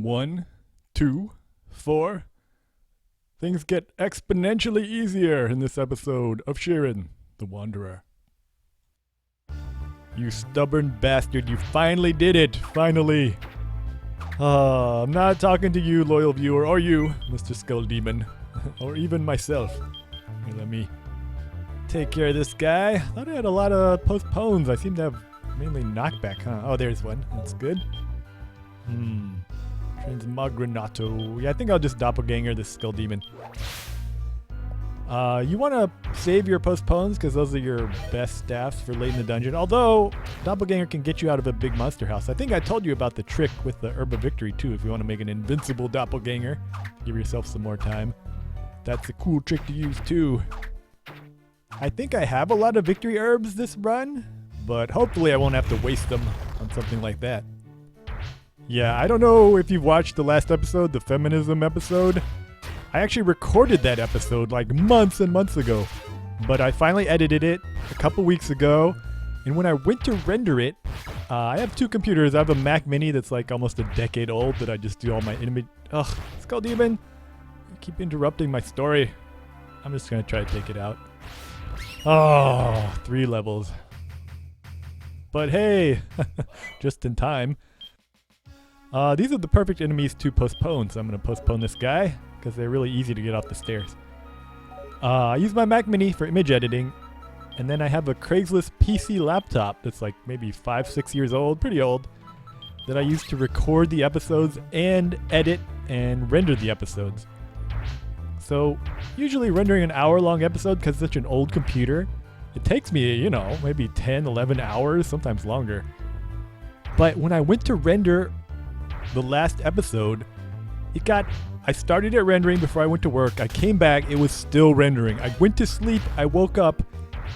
1, 2, 4. Things get exponentially easier in this episode of Shiren, the Wanderer. You stubborn bastard, you finally did it! Finally! I'm not talking to you, loyal viewer, or you, Mr. Skull Demon, or even myself. Here, let me take care of this guy. I thought I had a lot of postpones. I seem to have mainly knockback, huh? Oh, there's one. That's good. Transmogranato. Yeah, I think I'll just doppelganger this Skull Demon. You want to save your postpones because those are your best staffs for late in the dungeon. Although, doppelganger can get you out of a big monster house. I think I told you about the trick with the Herb of Victory too, if you want to make an invincible doppelganger. Give yourself some more time. That's a cool trick to use too. I think I have a lot of victory herbs this run, but hopefully I won't have to waste them on something like that. Yeah, I don't know if you've watched the last episode, the feminism episode. I actually recorded that episode like months and months ago, but I finally edited it a couple weeks ago, and when I went to render it, I have two computers. I have a Mac Mini that's like almost a decade old that I just do all my image. Ugh, Skull Demon, you keep interrupting my story. I'm just gonna try to take it out. Oh, 3 levels. But hey, just in time. These are the perfect enemies to postpone, so I'm going to postpone this guy because they're really easy to get off the stairs. I use my Mac Mini for image editing, and then I have a Craigslist PC laptop that's like maybe 5-6 years old, pretty old, that I use to record the episodes and edit and render the episodes. So usually rendering an hour-long episode because it's such an old computer, it takes me, you know, maybe 10, 11 hours, sometimes longer. But when I went to render the last episode, I started it rendering before I went to work. I came back, it was still rendering. I went to sleep, I woke up,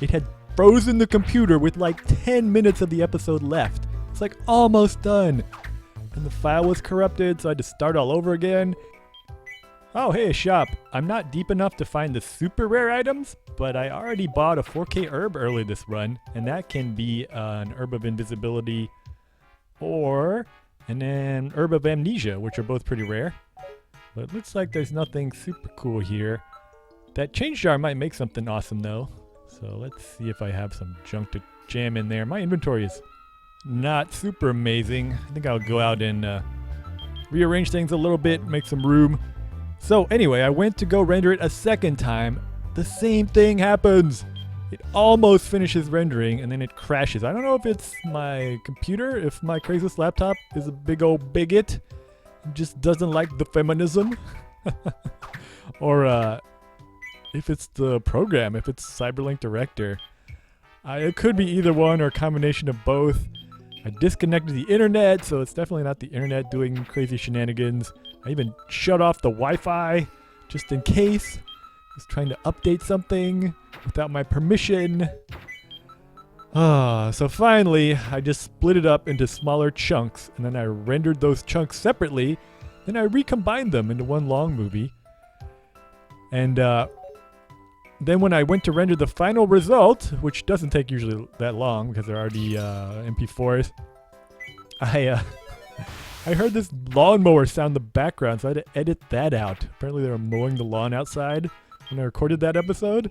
it had frozen the computer with like 10 minutes of the episode left. It's like almost done. And the file was corrupted, so I had to start all over again. Oh, hey, shop. I'm not deep enough to find the super rare items, but I already bought a 4K herb early this run, and that can be an herb of invisibility or an herb of amnesia, which are both pretty rare. But it looks like there's nothing super cool here. That change jar might make something awesome though. So let's see if I have some junk to jam in there. My inventory is not super amazing. I think I'll go out and rearrange things a little bit, make some room. So anyway, I went to go render it a second time. The same thing happens. It almost finishes rendering and then it crashes. I don't know if it's my computer, if my Craigslist laptop is a big old bigot, just doesn't like the feminism, or if it's the program, if it's Cyberlink Director. It could be either one or a combination of both. I disconnected the internet, so it's definitely not the internet doing crazy shenanigans. I even shut off the Wi-Fi just in case. I was trying to update something without my permission. So finally, I just split it up into smaller chunks, and then I rendered those chunks separately, then I recombined them into one long movie. And then when I went to render the final result, which doesn't take usually that long because they're already MP4s, I heard this lawnmower sound in the background, so I had to edit that out. Apparently they were mowing the lawn outside when I recorded that episode.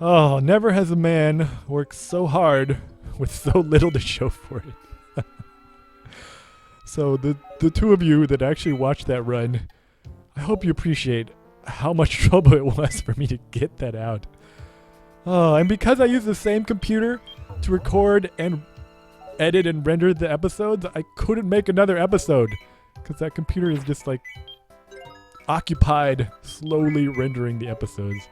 Oh, never has a man worked so hard with so little to show for it. So the two of you that actually watched that run, I hope you appreciate how much trouble it was for me to get that out. Oh, and because I use the same computer to record and edit and render the episodes, I couldn't make another episode because that computer is just like occupied slowly rendering the episodes.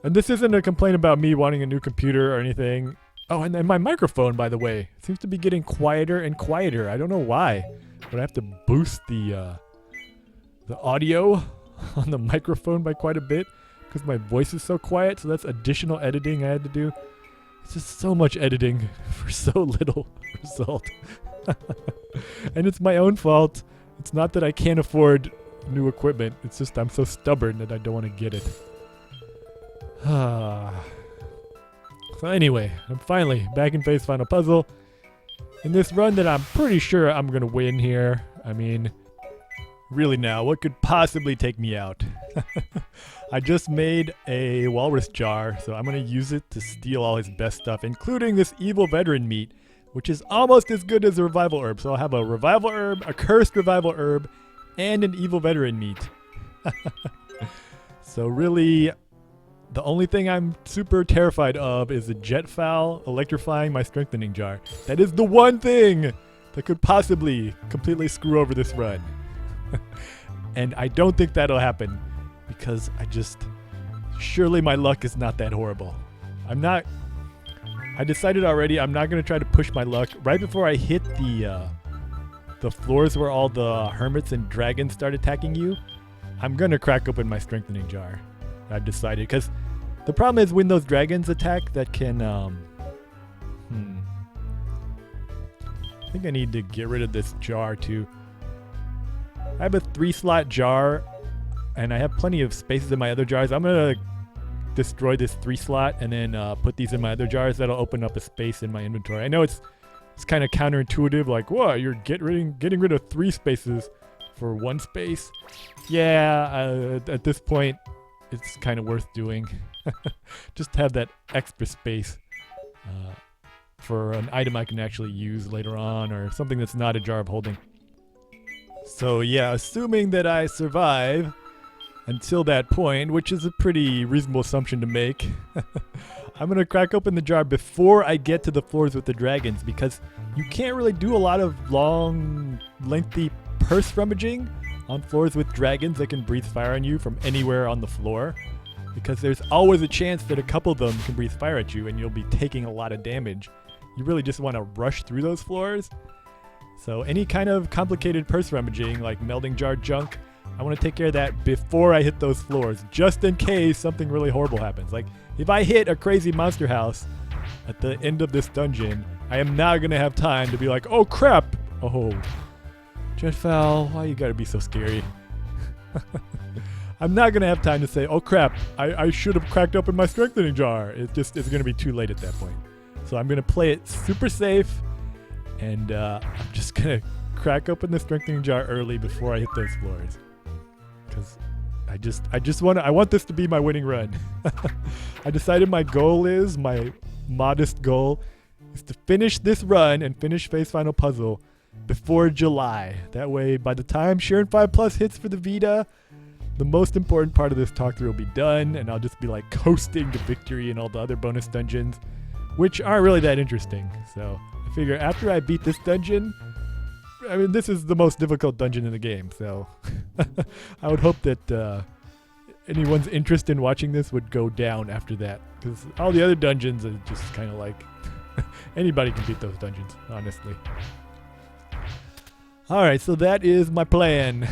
And this isn't a complaint about me wanting a new computer or anything. Oh, and then my microphone, by the way, seems to be getting quieter and quieter. I don't know why, but I have to boost the audio on the microphone by quite a bit because my voice is so quiet. So that's additional editing I had to do. It's just so much editing for so little result. And it's my own fault. It's not that I can't afford new equipment. It's just I'm so stubborn that I don't want to get it. So anyway, I'm finally back in Phase Final Puzzle. In this run that I'm pretty sure I'm going to win here. I mean, really now, what could possibly take me out? I just made a walrus jar, so I'm going to use it to steal all his best stuff, including this evil veteran meat, which is almost as good as a revival herb. So I'll have a revival herb, a cursed revival herb, and an evil veteran meat. So really, the only thing I'm super terrified of is a jet fowl electrifying my strengthening jar. That is the one thing that could possibly completely screw over this run. And I don't think that'll happen because surely my luck is not that horrible. I decided already I'm not going to try to push my luck. Right before I hit the floors where all the hermits and dragons start attacking you, I'm going to crack open my strengthening jar. I've decided, because the problem is when those dragons attack that can, I think I need to get rid of this jar too. I have a 3-slot jar and I have plenty of spaces in my other jars. I'm going to destroy this 3-slot and then put these in my other jars. That'll open up a space in my inventory. I know it's kind of counterintuitive, like, what, you're getting rid of 3 spaces for 1 space? Yeah, at this point, it's kind of worth doing. Just to have that extra space for an item I can actually use later on, or something that's not a jar of holding. So yeah, assuming that I survive until that point, which is a pretty reasonable assumption to make, I'm going to crack open the jar before I get to the floors with the dragons, because you can't really do a lot of long, lengthy purse rummaging on floors with dragons that can breathe fire on you from anywhere on the floor, because there's always a chance that a couple of them can breathe fire at you and you'll be taking a lot of damage. You really just want to rush through those floors. So any kind of complicated purse rummaging, like melding jar junk, I want to take care of that before I hit those floors, just in case something really horrible happens. Like, if I hit a crazy monster house at the end of this dungeon, I am not going to have time to be like, oh crap! Oh, Jetfowl, why you gotta be so scary? I'm not going to have time to say, oh crap, I should have cracked open my strengthening jar. It's going to be too late at that point. So I'm going to play it super safe, and I'm just going to crack open the strengthening jar early before I hit those floors. Because I want this to be my winning run. I decided my modest goal is to finish this run and finish Phase Final Puzzle before July. That way, by the time Shiren 5 Plus hits for the Vita, the most important part of this talk through will be done, and I'll just be like coasting to victory in all the other bonus dungeons, which aren't really that interesting. So I figure after I beat this dungeon, I mean, this is the most difficult dungeon in the game, so I would hope that anyone's interest in watching this would go down after that, because all the other dungeons are just kind of like anybody can beat those dungeons, honestly. Alright, so that is my plan.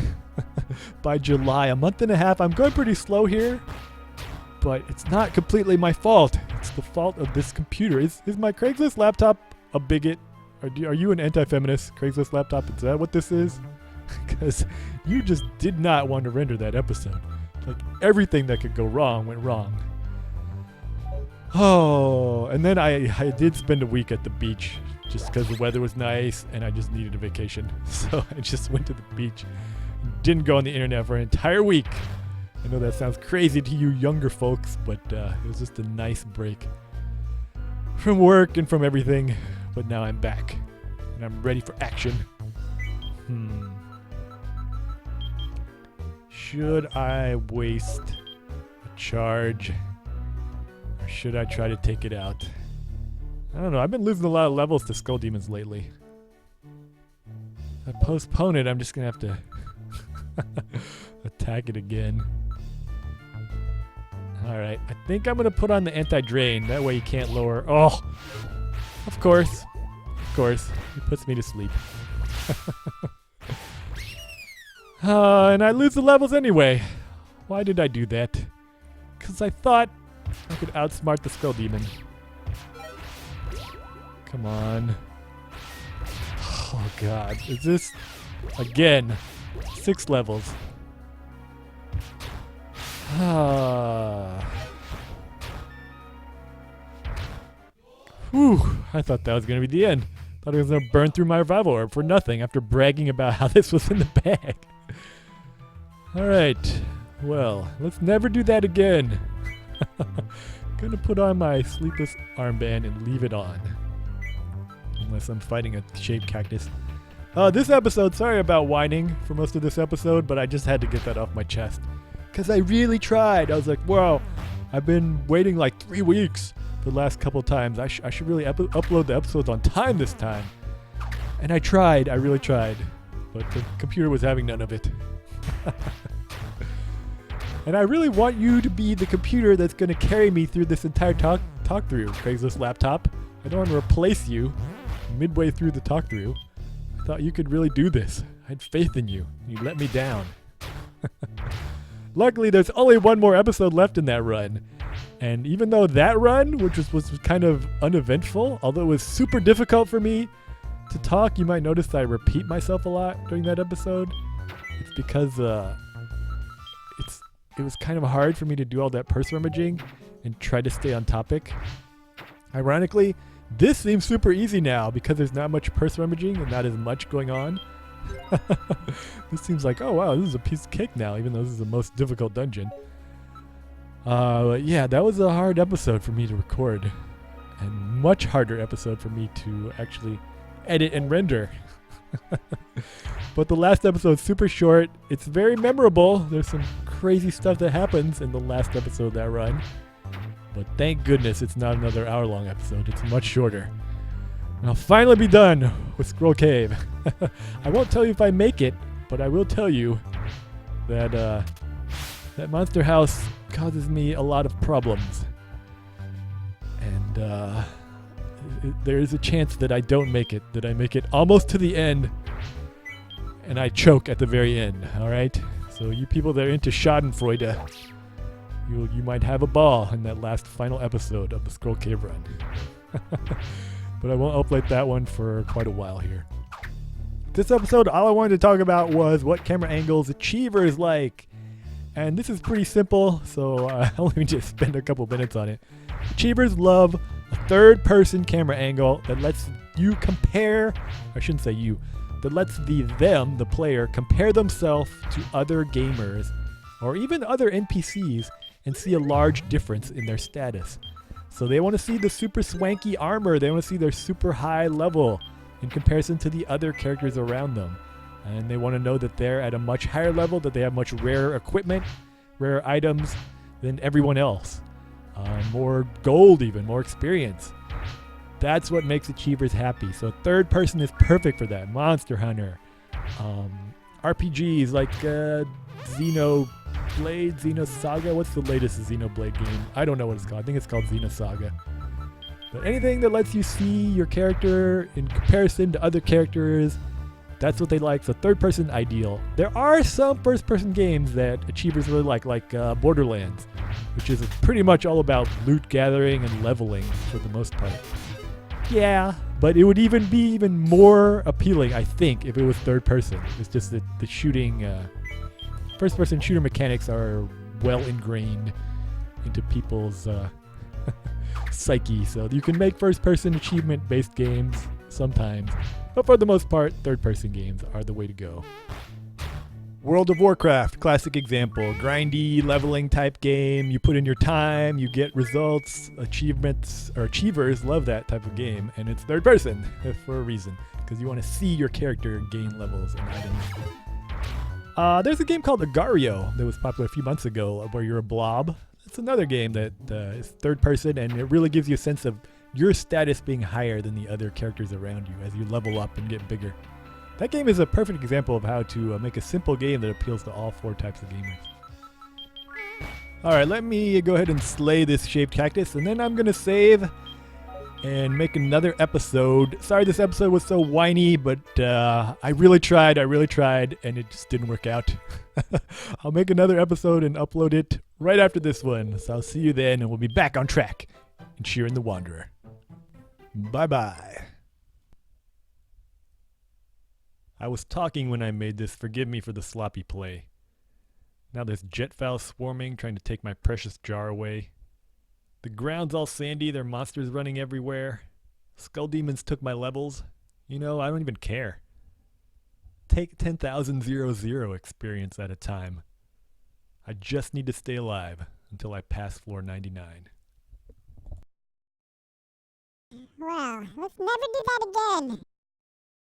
By July, a month and a half. I'm going pretty slow here, but it's not completely my fault. It's the fault of this computer. Is my Craigslist laptop a bigot? Are you an anti-feminist Craigslist laptop? Is that what this is? Because you just did not want to render that episode. Like, everything that could go wrong went wrong. Oh, and then I did spend a week at the beach just because the weather was nice and I just needed a vacation. So I just went to the beach. Didn't go on the internet for an entire week. I know that sounds crazy to you younger folks, but it was just a nice break from work and from everything. But now I'm back and I'm ready for action. Should I waste a charge, or should I try to take it out? I don't know. I've been losing a lot of levels to Skull Demons lately. If I postpone it, I'm just gonna have to attack it again. Alright, I think I'm gonna put on the anti-drain. That way you can't lower. Oh! Of course. Of course. It puts me to sleep. And I lose the levels anyway. Why did I do that? Because I thought I could outsmart the Skull Demon. Come on. Oh god. Is this... Again. 6 levels. Whew. I thought that was going to be the end. Thought I was going to burn through my revival orb for nothing after bragging about how this was in the bag. Alright. Well, let's never do that again. Gonna put on my sleepless armband and leave it on. Unless I'm fighting a shaved cactus. This episode, sorry about whining for most of this episode, but I just had to get that off my chest. Because I really tried. I was like, wow, I've been waiting like 3 weeks for the last couple times. I should really upload the episodes on time this time. And I tried. I really tried. But the computer was having none of it. And I really want you to be the computer that's going to carry me through this entire talk through, Craigslist laptop. I don't want to replace you midway through the talk through. I thought you could really do this. I had faith in you. You let me down. Luckily, there's only one more episode left in that run. And even though that run, which was kind of uneventful, although it was super difficult for me to talk, you might notice that I repeat myself a lot during that episode. It's because it was kind of hard for me to do all that purse rummaging and try to stay on topic. Ironically, this seems super easy now because there's not much purse rummaging and not as much going on. This seems like, oh wow, this is a piece of cake now, even though this is the most difficult dungeon. But yeah, that was a hard episode for me to record. And much harder episode for me to actually edit and render. But the last episode's super short. It's very memorable. There's some crazy stuff that happens in the last episode of that run. But thank goodness it's not another hour-long episode. It's much shorter. And I'll finally be done with Scroll Cave. I won't tell you if I make it, but I will tell you that that monster house causes me a lot of problems. And there is a chance that I don't make it, that I make it almost to the end, and I choke at the very end, alright? So you people that are into Schadenfreude, you might have a ball in that last final episode of the Scroll Cave run. But I won't upload that one for quite a while here. This episode, all I wanted to talk about was what camera angles Achievers like. And this is pretty simple, so let me just spend a couple minutes on it. Achievers love a third-person camera angle that lets you compare, I shouldn't say you, that lets the player, compare themselves to other gamers or even other NPCs and see a large difference in their status. So they want to see the super swanky armor, they want to see their super high level in comparison to the other characters around them. And they want to know that they're at a much higher level, that they have much rarer equipment, rarer items than everyone else. More gold even, more experience. That's what makes Achievers happy. So third person is perfect for that. Monster Hunter. RPGs like Xenoblade, Xenosaga. What's the latest Xenoblade game? I don't know what it's called. I think it's called Xenosaga. But anything that lets you see your character in comparison to other characters, that's what they like. So third person ideal. There are some first person games that Achievers really like Borderlands, which is pretty much all about loot gathering and leveling for the most part. Yeah, but it would even be even more appealing, I think, if it was third person. It's just that the shooting, first person shooter mechanics are well ingrained into people's psyche. So you can make first person achievement based games sometimes, but for the most part, third person games are the way to go. World of Warcraft, classic example. Grindy, leveling type game. You put in your time, you get results, achievements, or Achievers love that type of game. And it's third person for a reason, because you want to see your character gain levels and items. There's a game called Agario that was popular a few months ago where you're a blob. It's another game that is third person, and it really gives you a sense of your status being higher than the other characters around you as you level up and get bigger. That game is a perfect example of how to make a simple game that appeals to all four types of gamers. Alright, let me go ahead and slay this shaved cactus, and then I'm going to save and make another episode. Sorry this episode was so whiny, but I really tried, and it just didn't work out. I'll make another episode and upload it right after this one. So I'll see you then, and we'll be back on track in Shiren the Wanderer. Bye-bye. I was talking when I made this. Forgive me for the sloppy play. Now there's jet fowl swarming, trying to take my precious jar away. The ground's all sandy, there are monsters running everywhere. Skull demons took my levels. You know, I don't even care. Take 10,000 experience at a time. I just need to stay alive until I pass floor 99. Well, let's never do that again.